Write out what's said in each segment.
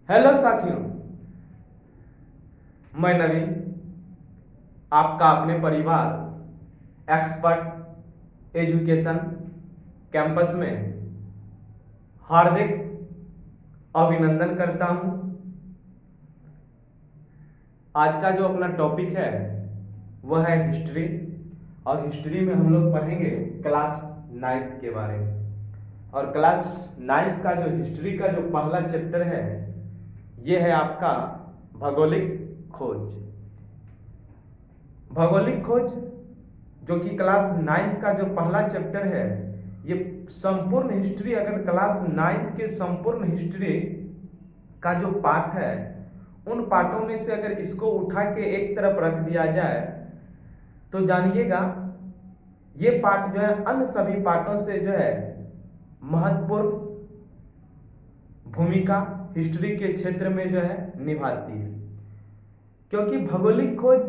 Hello साथियों, मैं नवीन आपका अपने परिवार एक्सपर्ट एजुकेशन कैंपस में हार्दिक अभिनंदन करता हूं। आज का जो अपना टॉपिक है वह है हिस्ट्री, और हिस्ट्री में हम लोग पढ़ेंगे क्लास 9th के बारे में। और क्लास 9th का जो हिस्ट्री का जो पहला चैप्टर है ये है आपका भौगोलिक खोज। भौगोलिक खोज जो कि क्लास 9th का जो पहला चैप्टर है, ये संपूर्ण हिस्ट्री, अगर क्लास 9th के संपूर्ण हिस्ट्री का जो पाठ है उन पाठों में से अगर इसको उठा के एक तरफ रख दिया जाए तो जानिएगा ये पाठ जो है अन्य सभी पाठों से जो है महत्वपूर्ण भूमिका हिस्ट्री के क्षेत्र में जो है निभाती है। क्योंकि भौगोलिक खोज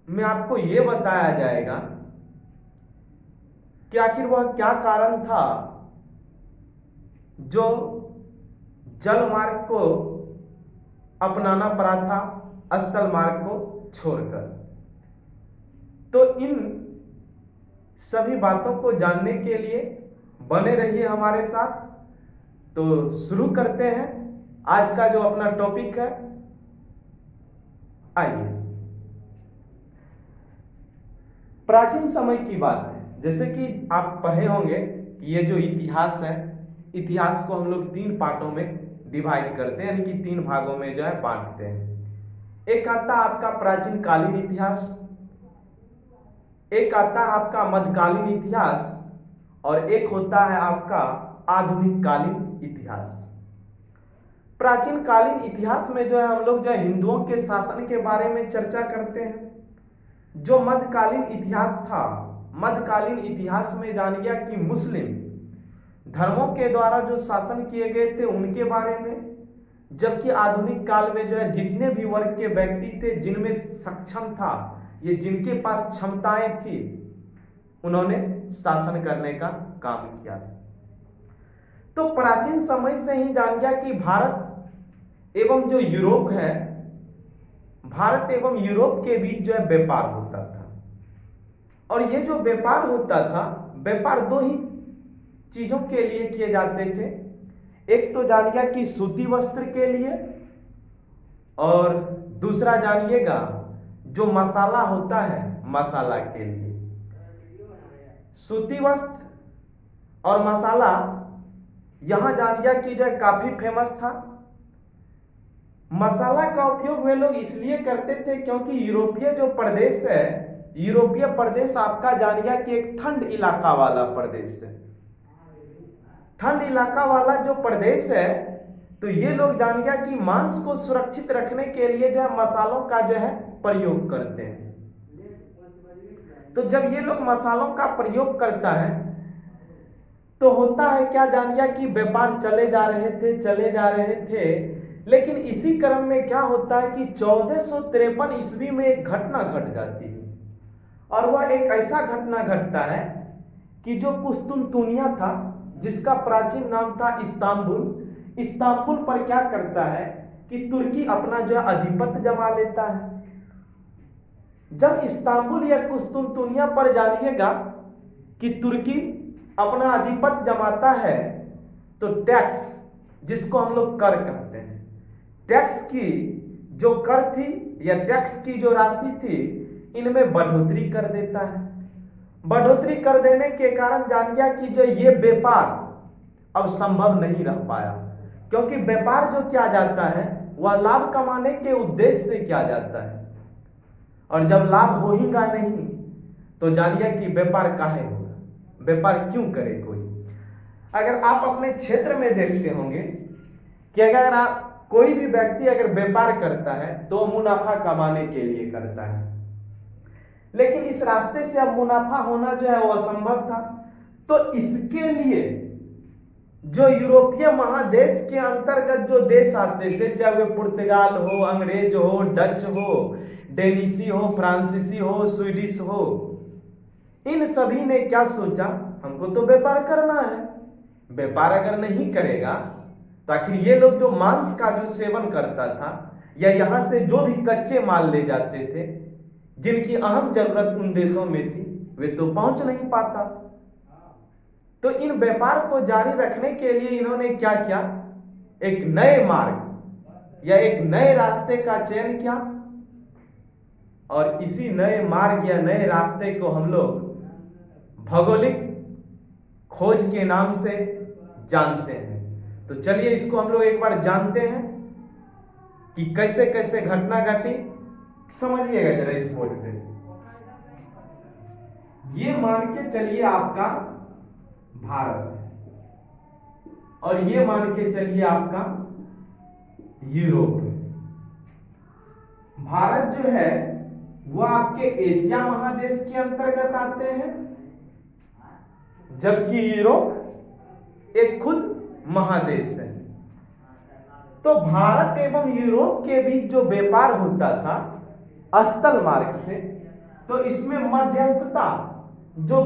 में आपको ये बताया जाएगा कि आखिर वह क्या कारण था जो जल मार्ग को अपनाना पड़ा था स्थल मार्ग को छोड़कर। तो इन सभी बातों को जानने के लिए बने रहिए हमारे साथ। तो शुरू करते हैं आज का जो अपना टॉपिक है। आइए, प्राचीन समय की बात है। जैसे कि आप पढ़े होंगे कि ये जो इतिहास है, इतिहास को हम लोग 3 पार्टों में डिवाइड करते हैं, यानी कि 3 भागों में जो है बांटते हैं। एक आता है आपका प्राचीन कालीन इतिहास, एक आता है आपका मध्यकालीन इतिहास, और एक होता है आपका आधुनिक कालीन इतिहास। प्राचीन कालीन इतिहास में जो है हम लोग जो है हिंदुओं के शासन के बारे में चर्चा करते हैं। जो मध्यकालीन इतिहास था, मध्यकालीन इतिहास में जान गया कि मुस्लिम धर्मों के द्वारा जो शासन किए गए थे उनके बारे में, जबकि आधुनिक काल में जो है जितने भी वर्ग के व्यक्ति थे जिनमें सक्षम था, ये जिनके पास क्षमताएं थी, उन्होंने शासन करने का काम किया। तो प्राचीन समय से ही जान गया कि भारत एवं जो यूरोप है, भारत एवं यूरोप के बीच जो है व्यापार होता था। और ये जो व्यापार होता था, व्यापार 2 ही चीजों के लिए किए जाते थे। एक तो जानिएगा कि सूती वस्त्र के लिए, और दूसरा जानिएगा जो मसाला होता है मसाला के लिए। सूती वस्त्र और मसाला यहां जानिएगा कि जो है काफी फेमस था। मसाला का उपयोग वे लोग इसलिए करते थे क्योंकि यूरोपीय जो प्रदेश है, यूरोपीय प्रदेश आपका जानिएगा कि एक ठंड इलाका वाला प्रदेश है। ठंड इलाका वाला जो प्रदेश है, तो ये लोग जानिएगा कि मांस को सुरक्षित रखने के लिए जो है मसालों का जो है प्रयोग करते हैं। तो जब ये लोग मसालों का प्रयोग करता है तो होता है क्या जानिएगा कि व्यापार चले जा रहे थे। लेकिन इसी क्रम में क्या होता है कि 1453 ईस्वी में एक घटना घट जाती है, और वह एक ऐसा घटना घटता है कि जो कुस्तुनतुनिया था, जिसका प्राचीन नाम था इस्तांबुल, इस्तांबुल पर क्या करता है कि तुर्की अपना जो है आधिपत्य जमा लेता है। जब इस्तांबुल या कुस्तुनतुनिया पर जानिएगा कि तुर्की अपना आधिपत्य जमाता है, तो टैक्स, जिसको हम लोग कर कहते हैं, टैक्स की जो कर थी या टैक्स की जो राशि थी, इनमें बढ़ोतरी कर देता है। बढ़ोतरी कर देने के कारण जान गया कि जो ये व्यापार अब संभव नहीं रह पाया, क्योंकि व्यापार जो किया जाता है वह लाभ कमाने के उद्देश्य से किया जाता है, और जब लाभ होगा नहीं तो जानिए कि व्यापार काहे होगा, व्यापार क्यों करे कोई। अगर आप अपने क्षेत्र में देखते होंगे कि अगर आप कोई भी व्यक्ति अगर व्यापार करता है तो मुनाफा कमाने के लिए करता है, लेकिन इस रास्ते से अब मुनाफा होना जो है वो असंभव था। तो इसके लिए जो यूरोपीय महादेश के अंतर्गत जो देश आते थे, चाहे वे पुर्तगाल हो, अंग्रेज हो, डच हो, डेनिसी हो, फ्रांसीसी हो, स्वीडिश हो, इन सभी ने क्या सोचा, हमको तो व्यापार करना है। व्यापार अगर नहीं करेगा तो आखिर ये लोग जो मांस का जो सेवन करता था या यहां से जो भी कच्चे माल ले जाते थे जिनकी अहम जरूरत उन देशों में थी, वे तो पहुंच नहीं पाता। तो इन व्यापार को जारी रखने के लिए इन्होंने क्या किया, एक नए मार्ग या एक नए रास्ते का चयन किया, और इसी नए मार्ग या नए रास्ते को हम लोग भौगोलिक खोज के नाम से जानते हैं। तो चलिए इसको हम लोग एक बार जानते हैं कि कैसे कैसे घटना घटी। समझिएगा जरा इस बोर्ड पे, ये मान के चलिए आपका भारत है और ये मान के चलिए आपका यूरोप है। भारत जो है वो आपके एशिया महादेश के अंतर्गत आते हैं, जबकि यूरोप एक खुद महादेश है। तो भारत एवं यूरोप के बीच जो व्यापार होता था स्थल मार्ग से, तो इसमें मध्यस्थता जो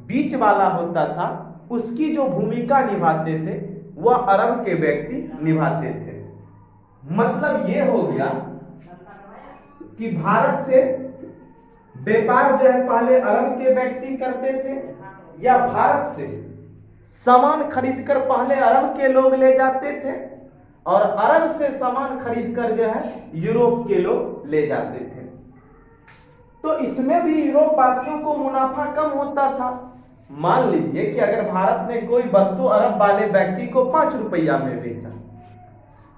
बीच वाला होता था उसकी जो भूमिका निभाते थे वह अरब के व्यक्ति निभाते थे। मतलब ये हो गया कि भारत से व्यापार जो है पहले अरब के व्यक्ति करते थे, या भारत से सामान खरीदकर पहले अरब के लोग ले जाते थे और अरब से सामान खरीदकर जो है यूरोप के लोग ले जाते थे। तो इसमें भी यूरोप वासियों को मुनाफा कम होता था। मान लीजिए कि अगर भारत ने कोई वस्तु अरब वाले व्यक्ति को 5 रुपया में बेचा,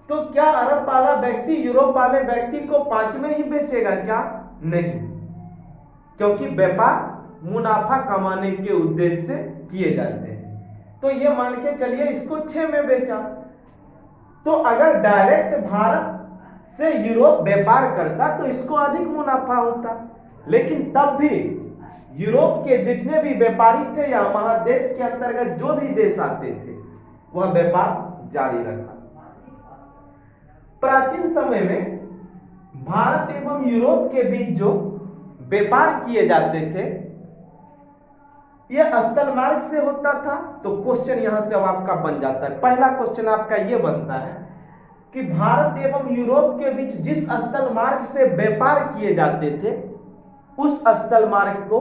तो क्या अरब वाला व्यक्ति यूरोप वाले व्यक्ति को 5 में ही बेचेगा क्या? नहीं, क्योंकि व्यापार मुनाफा कमाने के उद्देश्य से किए जाते हैं। तो ये मान के चलिए इसको 6 में बेचा, तो अगर डायरेक्ट भारत से यूरोप व्यापार करता तो इसको अधिक मुनाफा होता। लेकिन तब भी यूरोप के जितने भी व्यापारी थे या महादेश के अंतर्गत जो भी देश आते थे वह व्यापार जारी रखा। प्राचीन समय में भारत एवं यूरोप के बीच जो व्यापार किए जाते थे यह स्थल मार्ग से होता था। तो क्वेश्चन यहां से अब आपका बन जाता है, पहला क्वेश्चन आपका यह बनता है कि भारत एवं यूरोप के बीच जिस स्थल मार्ग से व्यापार किए जाते थे उस स्थल मार्ग को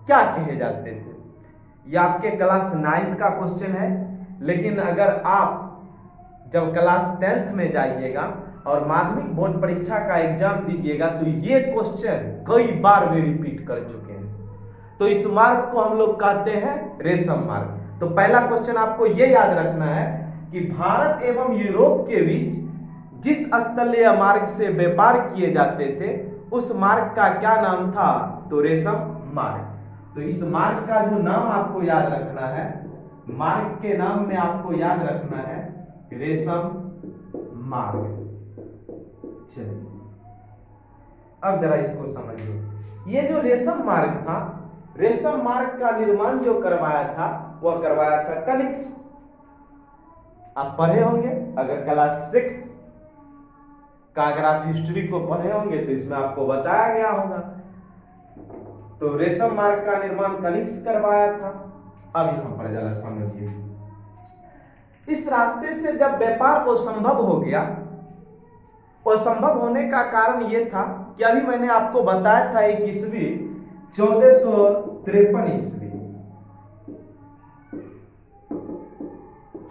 क्या कहे जाते थे। यह आपके क्लास 9 का क्वेश्चन है, लेकिन अगर आप जब क्लास 10th में जाइएगा और माध्यमिक बोर्ड परीक्षा का एग्जाम दीजिएगा तो ये क्वेश्चन कई बार वे रिपीट कर चुके हैं। तो इस मार्ग को हम लोग कहते हैं रेशम मार्ग। तो पहला क्वेश्चन आपको ये याद रखना है कि भारत एवं यूरोप के बीच जिस स्थलीय मार्ग से व्यापार किए जाते थे उस मार्ग का क्या नाम था? तो रेशम मार्ग। तो इस मार्ग का जो नाम आपको याद रखना है, मार्ग के नाम में आपको याद रखना है रेशम मार्ग। चलिए अब जरा इसको समझिए। ये जो रेशम मार्ग था, रेशम मार्ग का निर्माण जो करवाया था वह करवाया था कनिष्क। आप पढ़े होंगे, अगर क्लास 6 का अगर आप हिस्ट्री को पढ़े होंगे तो इसमें आपको बताया गया होगा। तो रेशम मार्ग का निर्माण कनिष्क करवाया था। अब यहां पर जरा समझिए, इस रास्ते से जब व्यापार असंभव हो गया, असंभव होने का कारण यह था कि अभी मैंने आपको बताया था एक ईस्वी 1453 ईस्वी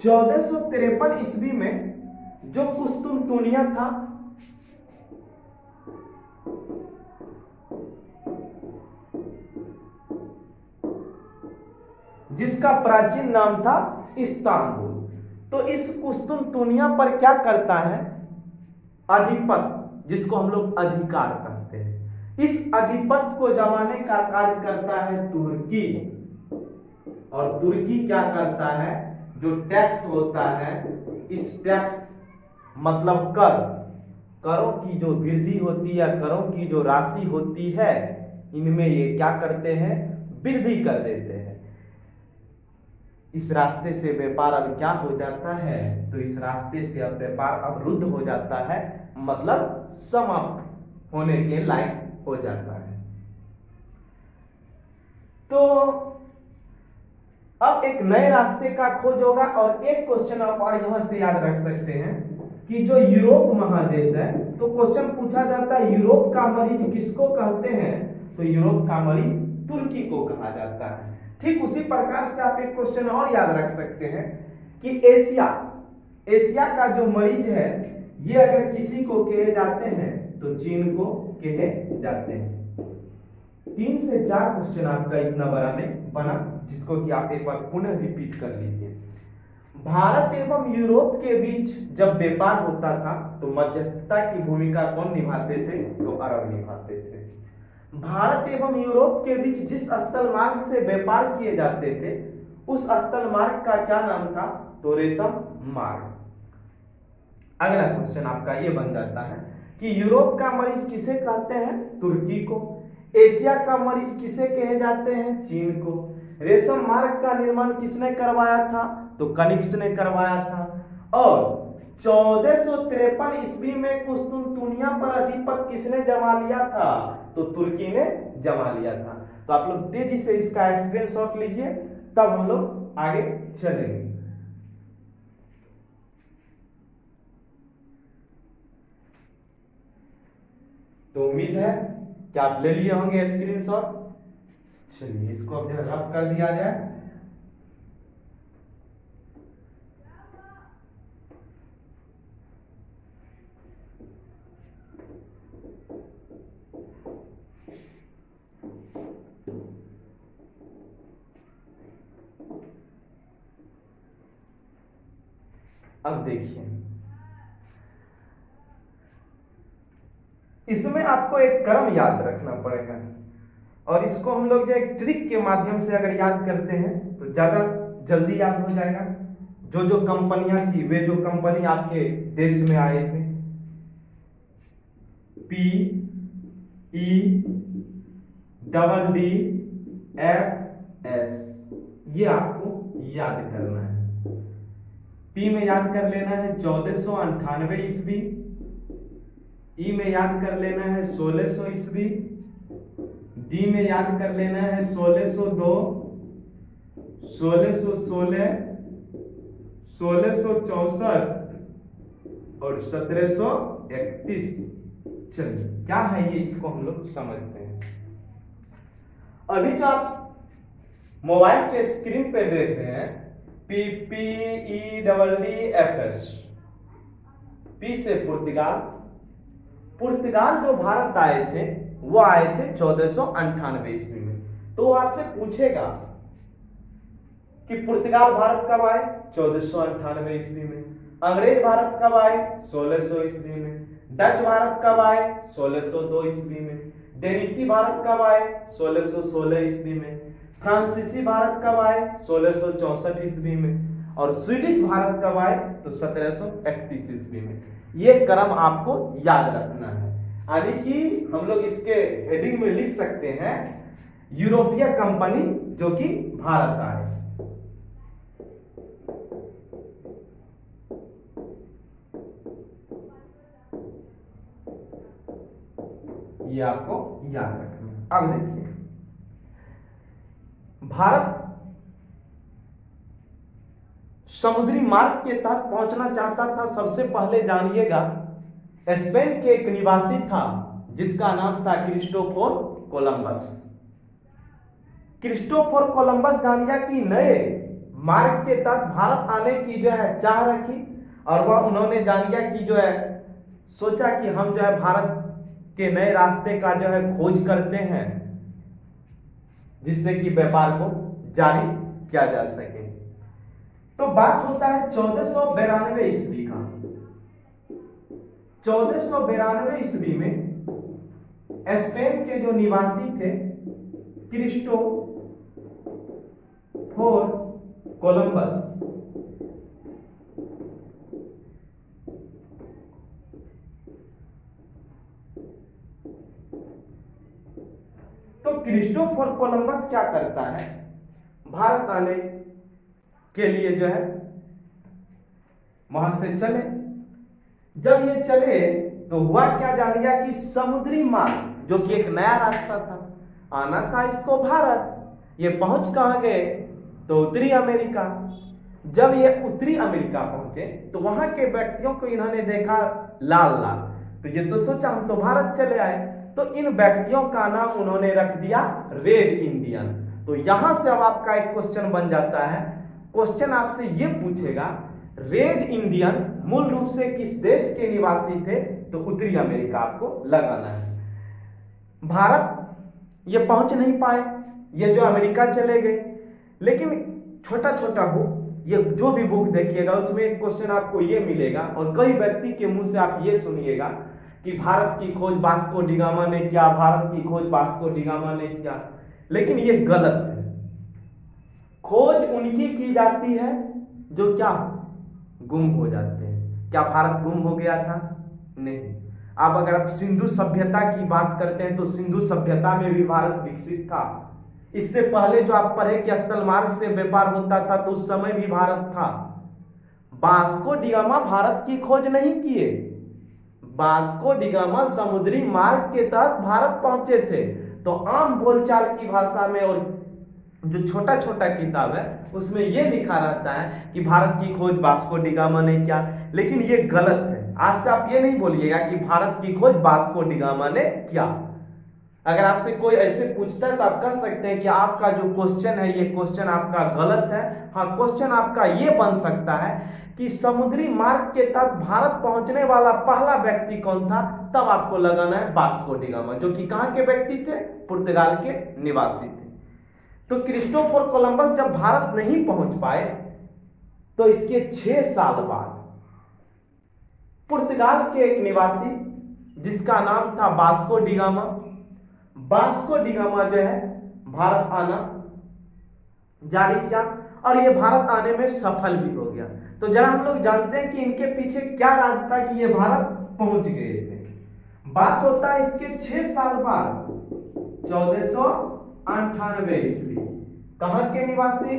1453 ईस्वी में जो कुस्तुनतुनिया था जिसका प्राचीन नाम था इस्तांबुल, तो इस कुस्तुनतुनिया पर क्या करता है? अधिपत, जिसको हम लोग अधिकार कहते हैं, इस अधिपत को जमाने का कार्य करता है तुर्की। और तुर्की क्या करता है? जो टैक्स होता है, इस टैक्स मतलब कर, करों की जो वृद्धि होती है, करों की जो राशि होती है, इनमें ये क्या करते हैं? वृद्धि कर देते हैं। इस रास्ते से व्यापार अब क्या हो जाता है? तो इस रास्ते से अब व्यापार अवरुद्ध हो जाता है, मतलब समाप्त होने के लायक हो जाता है। तो अब एक नए रास्ते का खोज होगा। और एक क्वेश्चन आप और यहां से याद रख सकते हैं कि जो यूरोप महादेश है, तो क्वेश्चन पूछा जाता है यूरोप का मरीज किसको कहते हैं, तो यूरोप का मरीज तुर्की को कहा जाता है। ठीक उसी प्रकार से आप एक क्वेश्चन और याद रख सकते हैं कि एशिया का जो मरीज है, ये अगर किसी को कहे जाते हैं तो चीन को कहे जाते हैं। 3 से 4 क्वेश्चन आपका इतना बड़ा में बना, जिसको कि आप एक बार पुनः रिपीट कर लीजिए। भारत एवं यूरोप के बीच जब व्यापार होता था तो मध्यस्थता की भूमिका कौन निभाते थे, तो अरब निभाते थे। भारत एवं यूरोप के बीच जिस स्थल मार्ग से व्यापार किए जाते थे, उस स्थल मार्ग का क्या नाम था, तो रेशम मार्ग। अगला क्वेश्चन आपका ये बन जाता है कि यूरोप का मरीज किसे कहते हैं, तुर्की को। एशिया का मरीज किसे कहे जाते हैं, चीन को। रेशम मार्ग का निर्माण किसने करवाया था, तो कनिष्क ने करवाया था। और 1453 ईस्वी में कुस्तुनतुनिया पर अधिपत्य किसने जमा लिया था, तो तुर्की ने जमा लिया था। तो आप लोग तेजी से इसका स्क्रीनशॉट लीजिए, तब हम लोग आगे चलेंगे। तो उम्मीद है कि आप ले लिए होंगे स्क्रीनशॉट। चलिए इसको अब रब कर दिया जाए। अब देखिए, इसमें आपको एक क्रम याद रखना पड़ेगा, और इसको हम लोग जो एक ट्रिक के माध्यम से अगर याद करते हैं तो ज्यादा जल्दी याद हो जाएगा। जो जो कंपनियां थी, वे जो कंपनी आपके देश में आए थे, PEDDFS, ये आपको याद करना है। पी में याद कर लेना है 1498 ईस्वी, ई में याद कर लेना है 1600 ईस्वी, डी में याद कर लेना है 1602, 1616, 1664 और 1731। चलिए क्या है ये, इसको हम लोग समझते हैं। अभी जो आप मोबाइल के स्क्रीन पे देख रहे हैं, PPEDDFS, पी से पुर्तगाल। पुर्तगाल जो भारत आए थे, वो आए थे 1498 ईस्वी में। तो आपसे पूछेगा कि पुर्तगाल भारत कब आए, 1498 ईस्वी में। अंग्रेज भारत कब आए, 1600 ईस्वी में। डच भारत कब आए, 1602 ईस्वी में। डेनिसी भारत कब आए, 1616 ईस्वी में। फ्रांसीसी भारत कब आए, 1664 ईस्वी में। और स्वीडिश भारत कब आए, तो 1731 ईस्वी में। ये क्रम आपको याद रखना है। यानी कि हम लोग इसके हेडिंग में लिख सकते हैं यूरोपीय कंपनी जो कि भारत आए। ये आपको याद रखना है। अब देखिए, भारत समुद्री मार्ग के तहत पहुंचना चाहता था। सबसे पहले जानिएगा, स्पेन के एक निवासी था जिसका नाम था क्रिस्टोफर कोलंबस। क्रिस्टोफर कोलंबस जान गया कि नए मार्ग के तहत भारत आने की जो है चाह रखी, और वह उन्होंने जान गया कि जो है सोचा कि हम जो है भारत के नए रास्ते का जो है खोज करते हैं, जिससे कि व्यापार को जारी किया जा सके। तो बात होता है 1492 ईस्वी का। 1492 ईस्वी में स्पेन के जो निवासी थे क्रिस्टोफर कोलंबस, तो क्रिस्टोफर कोलंबस क्या करता है, भारत आने के लिए जो है वहां से चले। जब ये चले तो हुआ क्या, जान गया कि समुद्री मार्ग जो कि एक नया रास्ता था, आना था इसको भारत। ये पहुंच कहां गए, तो उत्तरी अमेरिका। जब ये उत्तरी अमेरिका पहुंचे तो वहां के व्यक्तियों को इन्होंने देखा लाल लाल, तो ये तो सोचा हम तो भारत चले आए, तो इन व्यक्तियों का नाम उन्होंने रख दिया रेड इंडियन। तो यहां से अब आपका एक क्वेश्चन बन जाता है, क्वेश्चन आपसे ये पूछेगा रेड इंडियन मूल रूप से किस देश के निवासी थे, तो उत्तरी अमेरिका आपको लगाना है। भारत ये पहुंच नहीं पाए, ये जो अमेरिका चले गए, लेकिन छोटा छोटा बुक, ये जो भी बुक देखिएगा उसमें एक क्वेश्चन आपको ये मिलेगा, और कई व्यक्ति के मुंह से आप ये सुनिएगा कि भारत की खोज वास्को डी गामा ने किया, भारत की खोज वास्को डी गामा ने किया, लेकिन ये गलत है। खोज उनकी की जाती है जो क्या गुम हो जाते हैं। क्या भारत गुम हो गया था? नहीं। आप अगर आप सिंधु सभ्यता की बात करते हैं तो सिंधु सभ्यता में भी भारत विकसित था। इससे पहले जो आप पढ़े कि स्थल मार्ग से व्यापार होता था तो उस समय भी भारत था। वास्को डी गामा भारत की खोज नहीं किए, वास्को डी गामा समुद्री मार्ग के तहत भारत पहुंचे थे। तो आम बोलचाल की भाषा में और जो छोटा छोटा किताब है उसमें यह लिखा रहता है कि भारत की खोज वास्को डी गामा ने किया, लेकिन ये गलत है। आज से आप ये नहीं बोलिएगा कि भारत की खोज वास्को डी गामा ने किया। अगर आपसे कोई ऐसे पूछता है तो आप कह सकते हैं कि आपका जो क्वेश्चन है ये क्वेश्चन आपका गलत है। हाँ, क्वेश्चन आपका ये बन सकता है कि समुद्री मार्ग के तहत भारत पहुंचने वाला पहला व्यक्ति कौन था, तब आपको लगाना है वास्को डी गामा, जो कि कहां के व्यक्ति थे, पुर्तगाल के निवासी थे। तो क्रिस्टोफर कोलंबस जब भारत नहीं पहुंच पाए तो इसके 6 साल बाद पुर्तगाल के एक निवासी जिसका नाम था Vasco D gamma, Vasco D gamma जो है भारत आना जारी किया, और ये भारत आने में सफल भी हो गया। तो जरा हम लोग जानते हैं कि इनके पीछे क्या राज था कि ये भारत पहुंच गए थे। बात होता है इसके 6 साल बाद 1498 ईस्वी। कहां के निवासी?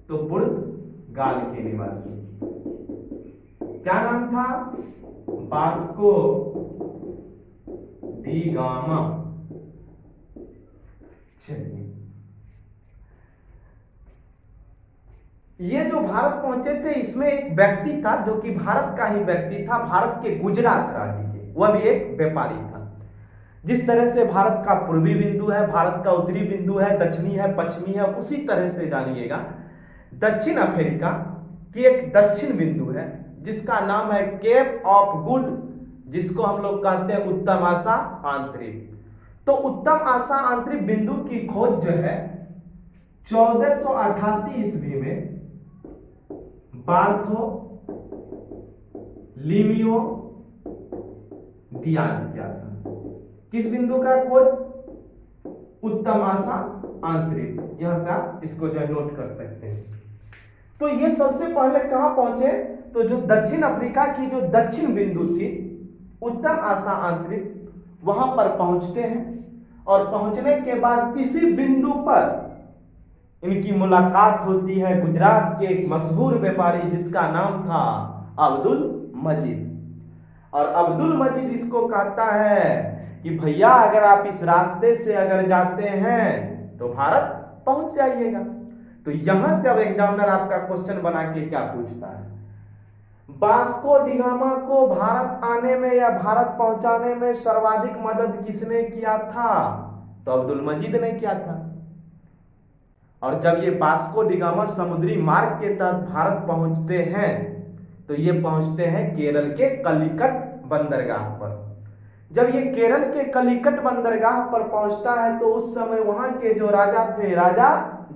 तो पुर्तगाल के निवासी। क्या नाम था? Vasco D gamma. चलिए, ये जो भारत पहुंचे थे इसमें एक व्यक्ति था जो कि भारत का ही व्यक्ति था, भारत के गुजरात राज्य के, वह भी एक व्यापारी था। जिस तरह से भारत का पूर्वी बिंदु है, भारत का उत्तरी बिंदु है, दक्षिणी है, पश्चिमी है, उसी तरह से जानिएगा दक्षिण अफ्रीका की एक दक्षिण बिंदु है जिसका नाम है केप ऑफ गुड, जिसको हम लोग कहते हैं उत्तम आशा आंतरिक। तो उत्तम आशा आंतरिक बिंदु की खोज जो है 1488 ईस्वी में बार्थो लिमियो डियाज किया था। किस बिंदु का खोज? उत्तम आशा आंतरिक। यहां से आप इसको जो नोट कर सकते हैं। तो ये सबसे पहले कहां पहुंचे? तो जो दक्षिण अफ्रीका की जो दक्षिण बिंदु थी उत्तम आशा आंतरिक, वहां पर पहुंचते हैं, और पहुंचने के बाद इसी बिंदु पर इनकी मुलाकात होती है गुजरात के एक मशहूर व्यापारी जिसका नाम था अब्दुल मजीद। और अब्दुल मजीद इसको कहता है कि भैया अगर आप इस रास्ते से अगर जाते हैं तो भारत पहुंच जाइएगा। तो यहां से अब एग्जामिनर आपका क्वेश्चन बना के क्या पूछता है, वास्को डी गामा को भारत आने में या भारत पहुंचाने में सर्वाधिक मदद किसने किया था? तो अब्दुल मजीद ने किया था। और जब ये वास्को डी गामा समुद्री मार्ग के तहत भारत पहुंचते हैं तो ये पहुंचते हैं केरल के कलिकट बंदरगाह पर। जब ये केरल के कलिकट बंदरगाह पर पहुंचता है तो उस समय वहां के जो राजा थे, राजा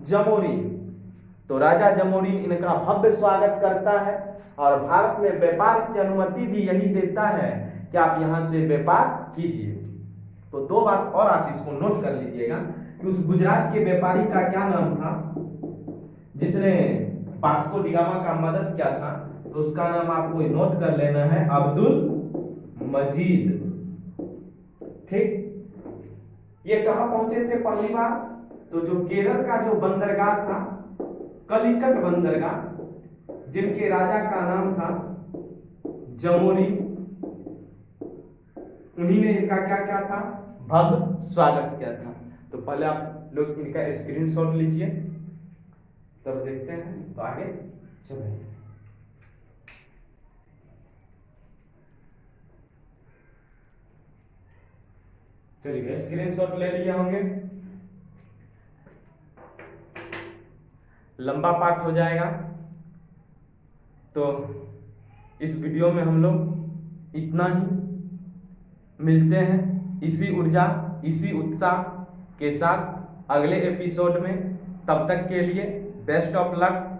जमोरी, तो राजा जमोरी इनका भव्य स्वागत करता है और भारत में व्यापार की अनुमति भी यही देता है कि आप यहां से व्यापार कीजिए। तो दो बात और आप इसको नोट कर लीजिएगा कि उस गुजरात के व्यापारी का क्या नाम था जिसने वास्को डी गामा का मदद किया था, तो उसका नाम आपको नोट कर लेना है, अब्दुल मजीद। ठीक, ये कहां पहुंचे थे पहली बार? तो जो केरल का जो बंदरगाह था कलिकट बंदरगाह, जिनके राजा का नाम था जमोरी, उन्हीं ने इनका क्या क्या था, भव्य स्वागत किया था। तो पहले आप लोग इनका स्क्रीनशॉट लीजिए। तब देखते हैं, तो आगे चलें। चलिए स्क्रीनशॉट ले लिए होंगे, लंबा पार्ट हो जाएगा। तो इस वीडियो में हम लोग इतना ही, मिलते हैं इसी ऊर्जा इसी उत्साह के साथ अगले एपिसोड में। तब तक के लिए बेस्ट ऑफ लक।